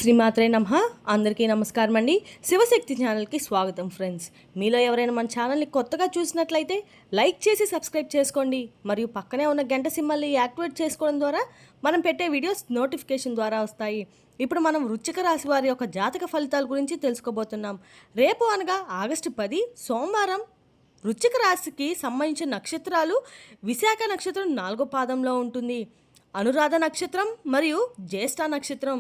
శ్రీమాత్రే నమః. అందరికీ నమస్కారం అండి. శివశక్తి ఛానల్కి స్వాగతం ఫ్రెండ్స్. మీలో ఎవరైనా మన ఛానల్ని కొత్తగా చూసినట్లయితే లైక్ చేసి సబ్స్క్రైబ్ చేసుకోండి. మరియు పక్కనే ఉన్న గంట సింబల్ని యాక్టివేట్ చేసుకోవడం ద్వారా మనం పెట్టే వీడియోస్ నోటిఫికేషన్ ద్వారా వస్తాయి. ఇప్పుడు మనం వృశ్చిక రాశి వారి యొక్క జాతక ఫలితాల గురించి తెలుసుకోబోతున్నాం. రేపు అనగా ఆగస్టు 10 సోమవారం వృశ్చిక రాశికి సంబంధించిన నక్షత్రాలు విశాఖ నక్షత్రం 4వ పాదంలో ఉంటుంది. అనురాధ నక్షత్రం మరియు జ్యేష్ఠ నక్షత్రం.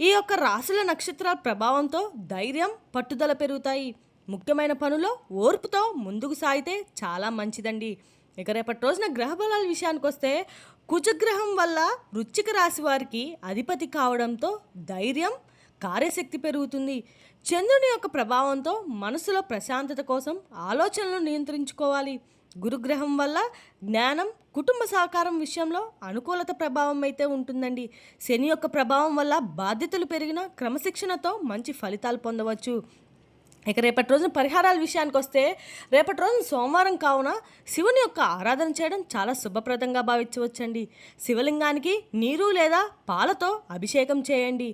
ఈ యొక్క రాశుల నక్షత్రాల ప్రభావంతో ధైర్యం పట్టుదల పెరుగుతాయి. ముఖ్యమైన పనుల్లో ఓర్పుతో ముందుకు సాగితే చాలా మంచిదండి. ఇక రేపటి రోజున గ్రహ బలాల విషయానికి వస్తే కుజగ్రహం వల్ల వృశ్చిక రాశి వారికి అధిపతి కావడంతో ధైర్యం కార్యశక్తి పెరుగుతుంది. చంద్రుని యొక్క ప్రభావంతో మనసులో ప్రశాంతత కోసం ఆలోచనలు నియంత్రించుకోవాలి. గురుగ్రహం వల్ల జ్ఞానం కుటుంబ సహకారం విషయంలో అనుకూలత ప్రభావం అయితే ఉంటుందండి. శని యొక్క ప్రభావం వల్ల బాధ్యతలు పెరిగిన క్రమశిక్షణతో మంచి ఫలితాలు పొందవచ్చు. ఇక రేపటి రోజున పరిహారాల విషయానికి వస్తే రేపటి రోజున సోమవారం కావున శివుని యొక్క ఆరాధన చేయడం చాలా శుభప్రదంగా భావించవచ్చండి. శివలింగానికి నీరు లేదా పాలతో అభిషేకం చేయండి.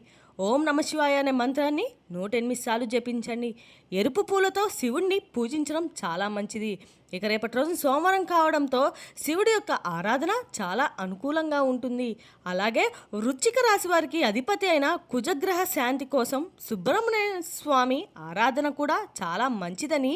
ఓం నమ శివాయ అనే మంత్రాన్ని 108 సార్లు జపించండి. ఎరుపు పూలతో శివుణ్ణి పూజించడం చాలా మంచిది. ఇక రేపటి రోజు సోమవారం కావడంతో శివుడి యొక్క ఆరాధన చాలా అనుకూలంగా ఉంటుంది. అలాగే వృశ్చిక రాశి వారికి అధిపతి అయిన కుజగ్రహ శాంతి కోసం సుబ్రహ్మణ్య స్వామి ఆరాధన కూడా చాలా మంచిదని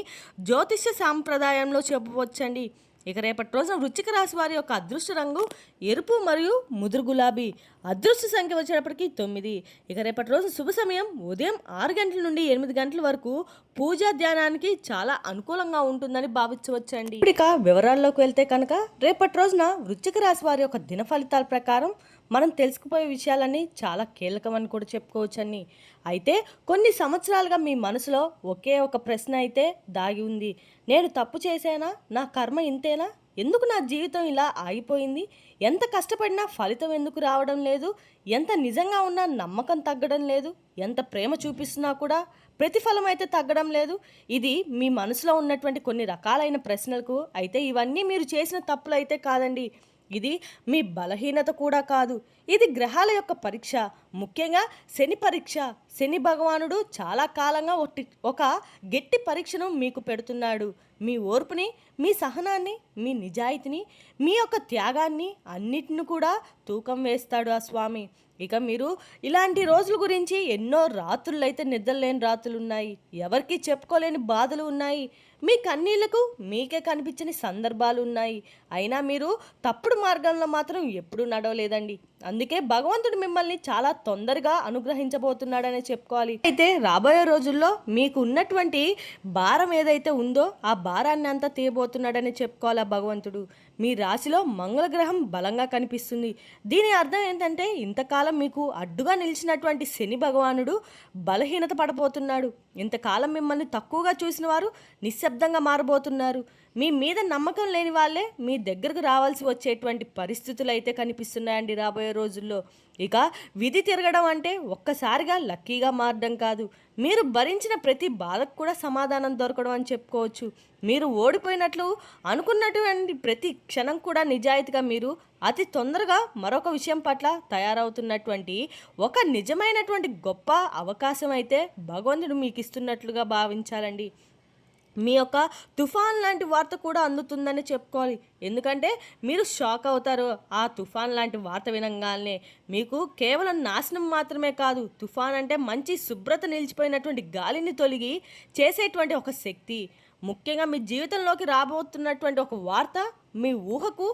జ్యోతిష్య సాంప్రదాయంలో చెప్పవచ్చండి. ఇక రేపటి రోజున వృశ్చిక రాశి వారి యొక్క అదృష్ట రంగు ఎరుపు మరియు ముదురు గులాబీ. అదృష్ట సంఖ్య వచ్చేటప్పటికి 9. ఇక రేపటి రోజు శుభ సమయం ఉదయం 6 గంటల నుండి 8 గంటల వరకు పూజా ధ్యానానికి చాలా అనుకూలంగా ఉంటుందని భావించవచ్చండి. ఇక వివరాల్లోకి వెళ్తే కనుక రేపటి రోజున వృశ్చిక రాశి వారి యొక్క దిన ఫలితాల ప్రకారం మనం తెలుసుకుపోయే విషయాలన్నీ చాలా కీలకమని కూడా చెప్పుకోవచ్చండి. అయితే కొన్ని సంవత్సరాలుగా మీ మనసులో ఒకే ఒక ప్రశ్న అయితే దాగి ఉంది. నేను తప్పు చేశానా? నా కర్మ ఇంతేనా? ఎందుకు నా జీవితం ఇలా ఆగిపోయింది? ఎంత కష్టపడినా ఫలితం ఎందుకు రావడం లేదు? ఎంత నిజంగా ఉన్నా నమ్మకం తగ్గడం లేదు? ఎంత ప్రేమ చూపిస్తున్నా కూడా ప్రతిఫలం అయితే తగ్గడం లేదు? ఇది మీ మనసులో ఉన్నటువంటి కొన్ని రకాలైన ప్రశ్నలకు అయితే ఇవన్నీ మీరు చేసిన తప్పులు అయితే కాదండి. ఇది మీ బలహీనత కూడా కాదు. ఇది గ్రహాల యొక్క పరీక్ష, ముఖ్యంగా శని పరీక్ష. శని భగవానుడు చాలా కాలంగా ఒక గట్టి పరీక్షను మీకు పెడుతున్నాడు. మీ ఓర్పుని, మీ సహనాన్ని, మీ నిజాయితీని, మీ యొక్క త్యాగాన్ని అన్నిటిని కూడా తూకం వేస్తాడు ఆ స్వామి. ఇక మీరు ఇలాంటి రోజుల గురించి ఎన్నో రాత్రులు అయితే నిద్రలేని రాత్రులు ఉన్నాయి. ఎవరికి చెప్పుకోలేని బాధలు ఉన్నాయి. మీ కన్నీళ్లకు మీకే కనిపించని సందర్భాలు ఉన్నాయి. అయినా మీరు తప్పుడు మార్గంలో మాత్రం ఎప్పుడూ నడవలేదండి. అందుకే భగవంతుడు మిమ్మల్ని చాలా తొందరగా అనుగ్రహించబోతున్నాడనే చెప్పుకోవాలి. అయితే రాబోయే రోజుల్లో మీకు ఉన్నటువంటి భారం ఏదైతే ఉందో ఆ భారాన్ని అంతా తీయబోతున్నాడని చెప్పుకోవాలి ఆ భగవంతుడు. మీ రాశిలో మంగళగ్రహం బలంగా కనిపిస్తుంది. దీని అర్థం ఏంటంటే ఇంతకాలం మీకు అడ్డుగా నిలిచినటువంటి శని భగవానుడు బలహీనత పడబోతున్నాడు. ఇంతకాలం మిమ్మల్ని తక్కువగా చూసిన వారు నిశ్శబ్దంగా మారబోతున్నారు. మీ మీద నమ్మకం లేని వాళ్ళే మీ దగ్గరకు రావాల్సి వచ్చేటువంటి పరిస్థితులు అయితే కనిపిస్తున్నాయండి రాబోయే రోజుల్లో. ఇక విధి తిరగడం అంటే ఒక్కసారిగా లక్కీగా మారడం కాదు. మీరు భరించిన ప్రతి బాధకు కూడా సమాధానం దొరకడం అని చెప్పుకోవచ్చు. మీరు ఓడిపోయినట్లు అనుకున్నటువంటి ప్రతి క్షణం కూడా నిజాయితీగా మీరు అతి తొందరగా మరొక విషయం పట్ల తయారవుతున్నటువంటి ఒక నిజమైనటువంటి గొప్ప అవకాశం అయితే భగవంతుడు మీకు ఇస్తున్నట్లుగా భావించాలండి. మీ యొక్క తుఫాన్ లాంటి వార్త కూడా అందుతుందని చెప్పుకోవాలి. ఎందుకంటే మీరు షాక్ అవుతారు ఆ తుఫాన్ లాంటి వార్త వినంగానే. మీకు కేవలం నాశనం మాత్రమే కాదు, తుఫాన్ అంటే మంచి శుభ్రత నిలిచిపోయినటువంటి గాలిని తొలగి చేసేటువంటి ఒక శక్తి. ముఖ్యంగా మీ జీవితంలోకి రాబోతున్నటువంటి ఒక వార్త మీ ఊహకు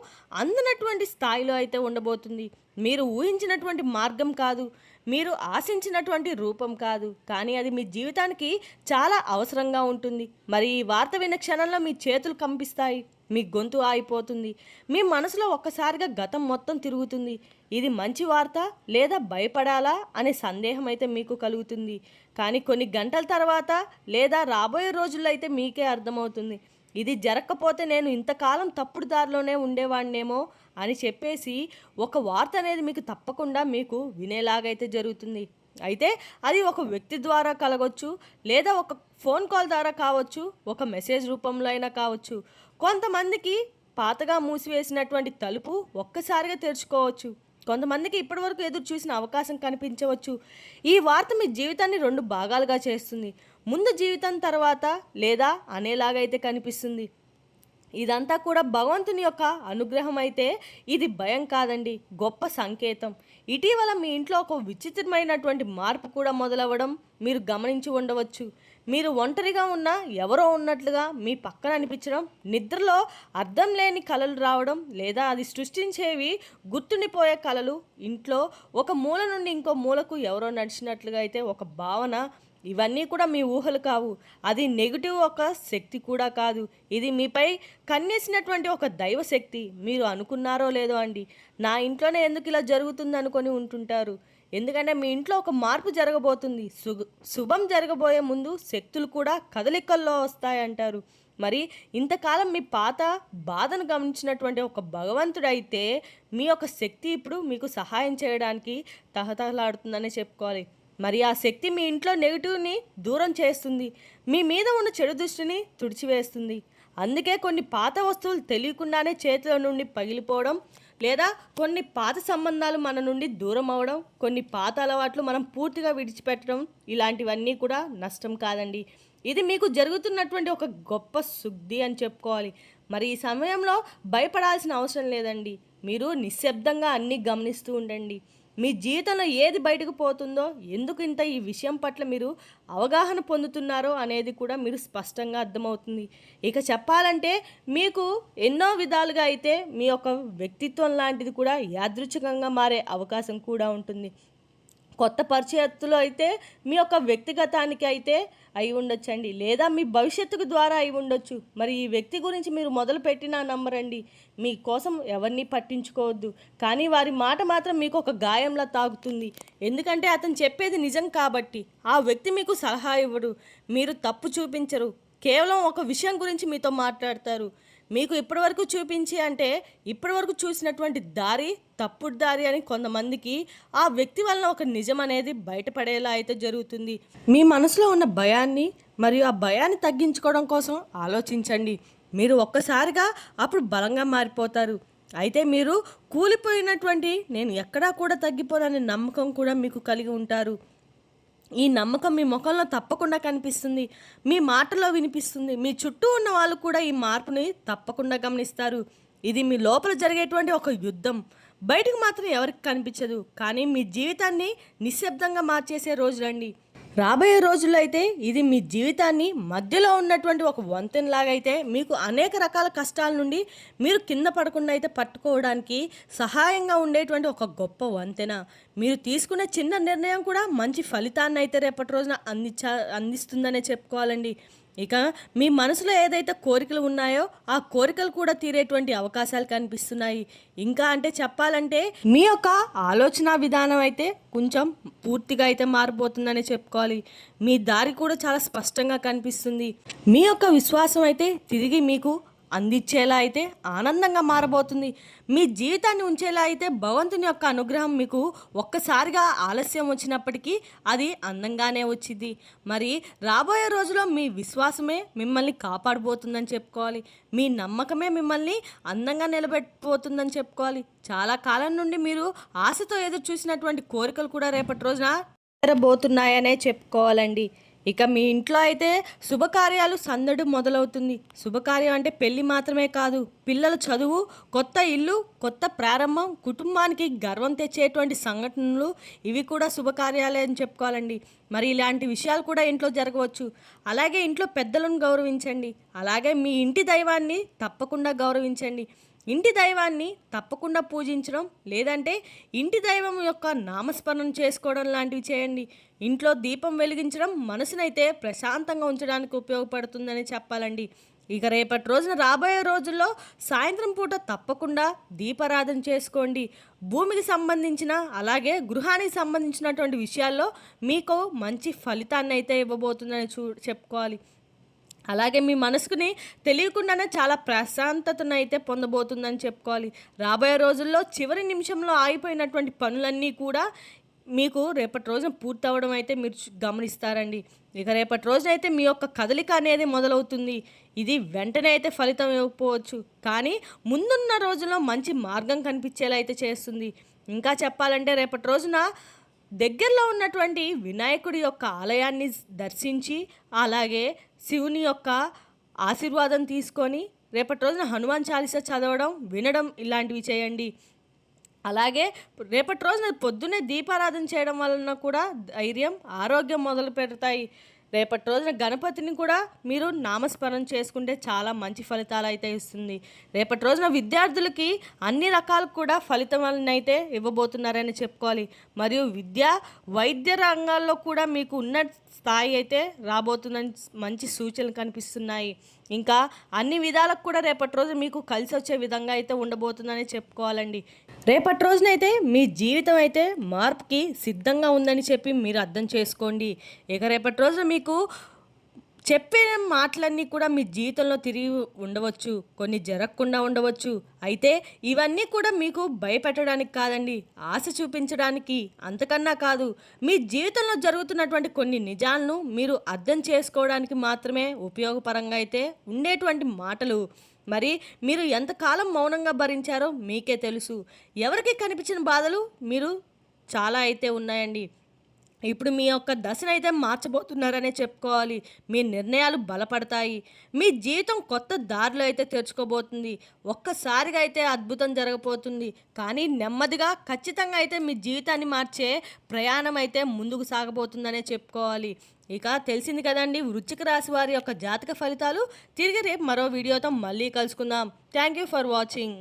అందనటువంటి స్థాయిలో అయితే ఉండబోతుంది. మీరు ఊహించినటువంటి మార్గం కాదు, మీరు ఆశించినటువంటి రూపం కాదు, కానీ అది మీ జీవితానికి చాలా అవసరంగా ఉంటుంది. మరి ఈ వార్త విన్న క్షణంలో మీ చేతులు కంపిస్తాయి, మీ గొంతు ఆగిపోతుంది, మీ మనసులో ఒక్కసారిగా గతం మొత్తం తిరుగుతుంది. ఇది మంచి వార్త లేదా భయపడాలా అనే సందేహం అయితే మీకు కలుగుతుంది. కానీ కొన్ని గంటల తర్వాత లేదా రాబోయే రోజుల్లో అయితే మీకే అర్థమవుతుంది, ఇది జరగకపోతే నేను ఇంతకాలం తప్పుడు దారిలోనే ఉండేవాడినేమో అని చెప్పేసి ఒక వార్త అనేది మీకు తప్పకుండా మీకు వినేలాగైతే జరుగుతుంది. అయితే అది ఒక వ్యక్తి ద్వారా కలగవచ్చు, లేదా ఒక ఫోన్ కాల్ ద్వారా కావచ్చు, ఒక మెసేజ్ రూపంలో అయినా కావచ్చు. కొంతమందికి పాతగా మూసివేసినటువంటి తలుపు ఒక్కసారిగా తెరుచుకోవచ్చు. కొంతమందికి ఇప్పటివరకు ఎదురు చూసిన అవకాశం కనిపించవచ్చు. ఈ వార్త మీ జీవితాన్ని 2 భాగాలుగా చేస్తుంది. ముందు జీవితం తర్వాత లేదా అనేలాగా అయితే కనిపిస్తుంది. ఇదంతా కూడా భగవంతుని యొక్క అనుగ్రహం అయితే ఇది భయం కాదండి, గొప్ప సంకేతం. ఇటీవల మీ ఇంట్లో ఒక విచిత్రమైనటువంటి మార్పు కూడా మొదలవ్వడం మీరు గమనించి ఉండవచ్చు. మీరు ఒంటరిగా ఉన్న ఎవరో ఉన్నట్లుగా మీ పక్కన అనిపించడం, నిద్రలో అర్థం లేని కలలు రావడం, లేదా అది సృష్టించేవి గుర్తుండిపోయే కలలు, ఇంట్లో ఒక మూల నుండి ఇంకో మూలకు ఎవరో నడిచినట్లుగా అయితే ఒక భావన, ఇవన్నీ కూడా మీ ఊహలు కావు. అది నెగిటివ్ ఒక శక్తి కూడా కాదు. ఇది మీపై కన్నేసినటువంటి ఒక దైవ శక్తి. మీరు అనుకున్నారో లేదో అండి, నా ఇంట్లోనే ఎందుకు ఇలా జరుగుతుంది అనుకొని ఉంటుంటారు. ఎందుకంటే మీ ఇంట్లో ఒక మార్పు జరగబోతుంది. శుభం జరగబోయే ముందు శక్తులు కూడా కదలికల్లో వస్తాయంటారు. మరి ఇంతకాలం మీ పాత బాధను గమనించినటువంటి ఒక భగవంతుడైతే మీ యొక్క శక్తి ఇప్పుడు మీకు సహాయం చేయడానికి తహతహలాడుతుందనే చెప్పుకోవాలి. మరి ఆ శక్తి మీ ఇంట్లో నెగిటివ్ని దూరం చేస్తుంది, మీ మీద ఉన్న చెడు దృష్టిని తుడిచివేస్తుంది. అందుకే కొన్ని పాత వస్తువులు తెలియకుండానే చేతిలో నుండి పగిలిపోవడం, లేదా కొన్ని పాత సంబంధాలు మన నుండి దూరం అవ్వడం, కొన్ని పాత అలవాట్లు మనం పూర్తిగా విడిచిపెట్టడం, ఇలాంటివన్నీ కూడా నష్టం కాదండి. ఇది మీకు జరుగుతున్నటువంటి ఒక గొప్ప శుద్ధి అని చెప్పుకోవాలి. మరి ఈ సమయంలో భయపడాల్సిన అవసరం లేదండి. మీరు నిశ్శబ్దంగా అన్నీ గమనిస్తూ ఉండండి. మీ జీవితంలో ఏది బయటకు పోతుందో, ఎందుకు ఇంత ఈ విషయం పట్ల మీరు అవగాహన పొందుతున్నారో అనేది కూడా మీరు స్పష్టంగా అర్థమవుతుంది. ఇక చెప్పాలంటే మీకు ఎన్నో విధాలుగా అయితే మీ యొక్క వ్యక్తిత్వం లాంటిది కూడా యాదృచ్ఛికంగా మారే అవకాశం కూడా ఉంటుంది. కొత్త పరిచయత్తులో అయితే మీ యొక్క వ్యక్తిగతానికి అయితే అయి ఉండొచ్చండి, లేదా మీ భవిష్యత్తుకు ద్వారా అయి ఉండొచ్చు. మరి ఈ వ్యక్తి గురించి మీరు మొదలు పెట్టినా నమ్మరండి. మీకోసం ఎవరిని పట్టించుకోవద్దు, కానీ వారి మాట మాత్రం మీకు ఒక గాయంలా తాగుతుంది. ఎందుకంటే అతను చెప్పేది నిజం కాబట్టి. ఆ వ్యక్తి మీకు సలహా ఇవ్వడు, మీరు తప్పు చూపించరు, కేవలం ఒక విషయం గురించి మీతో మాట్లాడతారు. మీకు ఇప్పటివరకు చూపించి అంటే ఇప్పటివరకు చూసినటువంటి దారి తప్పుడు దారి అని కొంతమందికి ఆ వ్యక్తి వలన ఒక నిజం అనేది బయటపడేలా అయితే జరుగుతుంది. మీ మనసులో ఉన్న భయాన్ని మరియు ఆ భయాన్ని తగ్గించుకోవడం కోసం ఆలోచించండి. మీరు ఒక్కసారిగా అప్పుడు బలంగా మారిపోతారు. అయితే మీరు కూలిపోయినటువంటి నేను ఎక్కడా కూడా తగ్గిపోననే నమ్మకం కూడా మీకు కలిగి ఉంటారు. ఈ నమ్మకం మీ ముఖంలో తప్పకుండా కనిపిస్తుంది, మీ మాటలో వినిపిస్తుంది. మీ చుట్టూ ఉన్న వాళ్ళు కూడా ఈ మార్పుని తప్పకుండా గమనిస్తారు. ఇది మీ లోపల జరిగేటువంటి ఒక యుద్ధం. బయటకు మాత్రం ఎవరికి కనిపించదు, కానీ మీ జీవితాన్ని నిశ్శబ్దంగా మార్చేసే రోజులండి రాబోయే రోజుల్లో. అయితే ఇది మీ జీవితాన్ని మధ్యలో ఉన్నటువంటి ఒక వంతెనలాగా అయితే మీకు అనేక రకాల కష్టాల నుండి మీరు కింద పడకుండా అయితే పట్టుకోవడానికి సహాయంగా ఉండేటువంటి ఒక గొప్ప వంతెన. మీరు తీసుకునే చిన్న నిర్ణయం కూడా మంచి ఫలితాన్ని అయితే రేపటి రోజున అందిస్తుందనే చెప్పుకోవాలండి. ఇక మీ మనసులో ఏదైతే కోరికలు ఉన్నాయో ఆ కోరికలు కూడా తీరేటువంటి అవకాశాలు కనిపిస్తున్నాయి. ఇంకా అంటే చెప్పాలంటే మీ యొక్క ఆలోచన విధానం అయితే కొంచెం పూర్తిగా అయితే మారిపోతుందని చెప్పుకోవాలి. మీ దారి కూడా చాలా స్పష్టంగా కనిపిస్తుంది. మీ యొక్క విశ్వాసం అయితే తిరిగి మీకు అందించేలా అయితే ఆనందంగా మారబోతుంది. మీ జీవితాన్ని ఉంచేలా అయితే భగవంతుని యొక్క అనుగ్రహం మీకు ఒక్కసారిగా ఆలస్యం వచ్చినప్పటికీ అది అందంగానే వచ్చింది. మరి రాబోయే రోజుల్లో మీ విశ్వాసమే మిమ్మల్ని కాపాడబోతుందని చెప్పుకోవాలి. మీ నమ్మకమే మిమ్మల్ని అందంగా నిలబెట్టబోతుందని చెప్పుకోవాలి. చాలా కాలం నుండి మీరు ఆశతో ఎదురు చూసినటువంటి కోరికలు కూడా రేపటి రోజున నెరవేరబోతున్నాయనే చెప్పుకోవాలండి. ఇక మీ ఇంట్లో అయితే శుభకార్యాలు సందడి మొదలవుతుంది. శుభకార్యం అంటే పెళ్ళి మాత్రమే కాదు, పిల్లల చదువు, కొత్త ఇల్లు, కొత్త ప్రారంభం, కుటుంబానికి గర్వం తెచ్చేటువంటి సంఘటనలు, ఇవి కూడా శుభకార్యాలే అని చెప్పుకోవాలండి. మరి ఇలాంటి విషయాలు కూడా ఇంట్లో జరగవచ్చు. అలాగే ఇంట్లో పెద్దలను గౌరవించండి. అలాగే మీ ఇంటి దైవాన్ని తప్పకుండా గౌరవించండి. ఇంటి దైవాన్ని తప్పకుండా పూజించడం, లేదంటే ఇంటి దైవం యొక్క నామస్మరణ చేసుకోవడం లాంటివి చేయండి. ఇంట్లో దీపం వెలిగించడం మనసునైతే ప్రశాంతంగా ఉంచడానికి ఉపయోగపడుతుందని చెప్పాలండి. ఇక రేపటి రోజున రాబోయే రోజుల్లో సాయంత్రం పూట తప్పకుండా దీపారాధన చేసుకోండి. భూమికి సంబంధించిన అలాగే గృహానికి సంబంధించినటువంటి విషయాల్లో మీకు మంచి ఫలితాన్ని అయితే ఇవ్వబోతుందని చెప్పుకోవాలి. అలాగే మీ మనసుకుని తెలియకుండానే చాలా ప్రశాంతతను అయితే పొందబోతుందని చెప్పుకోవాలి. రాబోయే రోజుల్లో చివరి నిమిషంలో ఆగిపోయినటువంటి పనులన్నీ కూడా మీకు రేపటి రోజున పూర్తి అవ్వడం అయితే మీరు గమనిస్తారండి. ఇక రేపటి రోజున అయితే మీ యొక్క కదలిక అనేది మొదలవుతుంది. ఇది వెంటనే అయితే ఫలితం ఇవ్వకపోవచ్చు, కానీ ముందున్న రోజుల్లో మంచి మార్గం కనిపించేలా అయితే చేస్తుంది. ఇంకా చెప్పాలంటే రేపటి రోజున దగ్గరలో ఉన్నటువంటి వినాయకుడి యొక్క ఆలయాన్ని దర్శించి అలాగే శివుని యొక్క ఆశీర్వాదం తీసుకొని రేపటి రోజున హనుమాన్ చాలీసా చదవడం వినడం ఇలాంటివి చేయండి. అలాగే రేపటి రోజున పొద్దున్నే దీపారాధన చేయడం వలన కూడా ధైర్యం ఆరోగ్యం మొదలు పెడతాయి. రేపటి రోజున గణపతిని కూడా మీరు నామస్మరణ చేసుకుంటే చాలా మంచి ఫలితాలు అయితే ఇస్తుంది. రేపటి రోజున విద్యార్థులకి అన్ని రకాలకు కూడా ఫలితాలను అయితే ఇవ్వబోతున్నారని చెప్పుకోవాలి. మరియు వైద్య రంగాల్లో కూడా మీకు ఉన్న స్థాయి అయితే రాబోతుందని మంచి సూచనలు కనిపిస్తున్నాయి. ఇంకా అన్ని విధాలకు కూడా రేపటి రోజు మీకు కలిసి వచ్చే విధంగా అయితే ఉండబోతుందని చెప్పుకోవాలండి. రేపటి రోజునైతే మీ జీవితం అయితే మార్పుకి సిద్ధంగా ఉందని చెప్పి మీరు అర్థం చేసుకోండి. ఇక రేపటి రోజున మీకు చెప్పిన మాటలన్నీ కూడా మీ జీవితంలో తిరిగి ఉండవచ్చు, కొన్ని జరగకుండా ఉండవచ్చు. అయితే ఇవన్నీ కూడా మీకు భయపెట్టడానికి కాదండి, ఆశ చూపించడానికి, అంతకన్నా కాదు. మీ జీవితంలో జరుగుతున్నటువంటి కొన్ని నిజాలను మీరు అర్థం చేసుకోవడానికి మాత్రమే ఉపయోగపరంగా అయితే ఉండేటువంటి మాటలు. మరి మీరు ఎంతకాలం మౌనంగా భరించారో మీకే తెలుసు. ఎవరికి కనిపించిన బాధలు మీరు చాలా అయితే ఉన్నాయండి. ఇప్పుడు మీ యొక్క దశనైతే మార్చబోతున్నారనే చెప్పుకోవాలి. మీ నిర్ణయాలు బలపడతాయి. మీ జీవితం కొత్త దారిలో అయితే తెరుచుకోబోతుంది. ఒక్కసారిగా అయితే అద్భుతం జరగబోతుంది. కానీ నెమ్మదిగా ఖచ్చితంగా అయితే మీ జీవితాన్ని మార్చే ప్రయాణం అయితే ముందుకు సాగబోతుందనే చెప్పుకోవాలి. ఇక తెలిసింది కదండి వృశ్చిక రాశి వారి యొక్క జాతక ఫలితాలు. తిరిగి రేపు మరో వీడియోతో మళ్ళీ కలుసుకుందాం. Thank you for watching.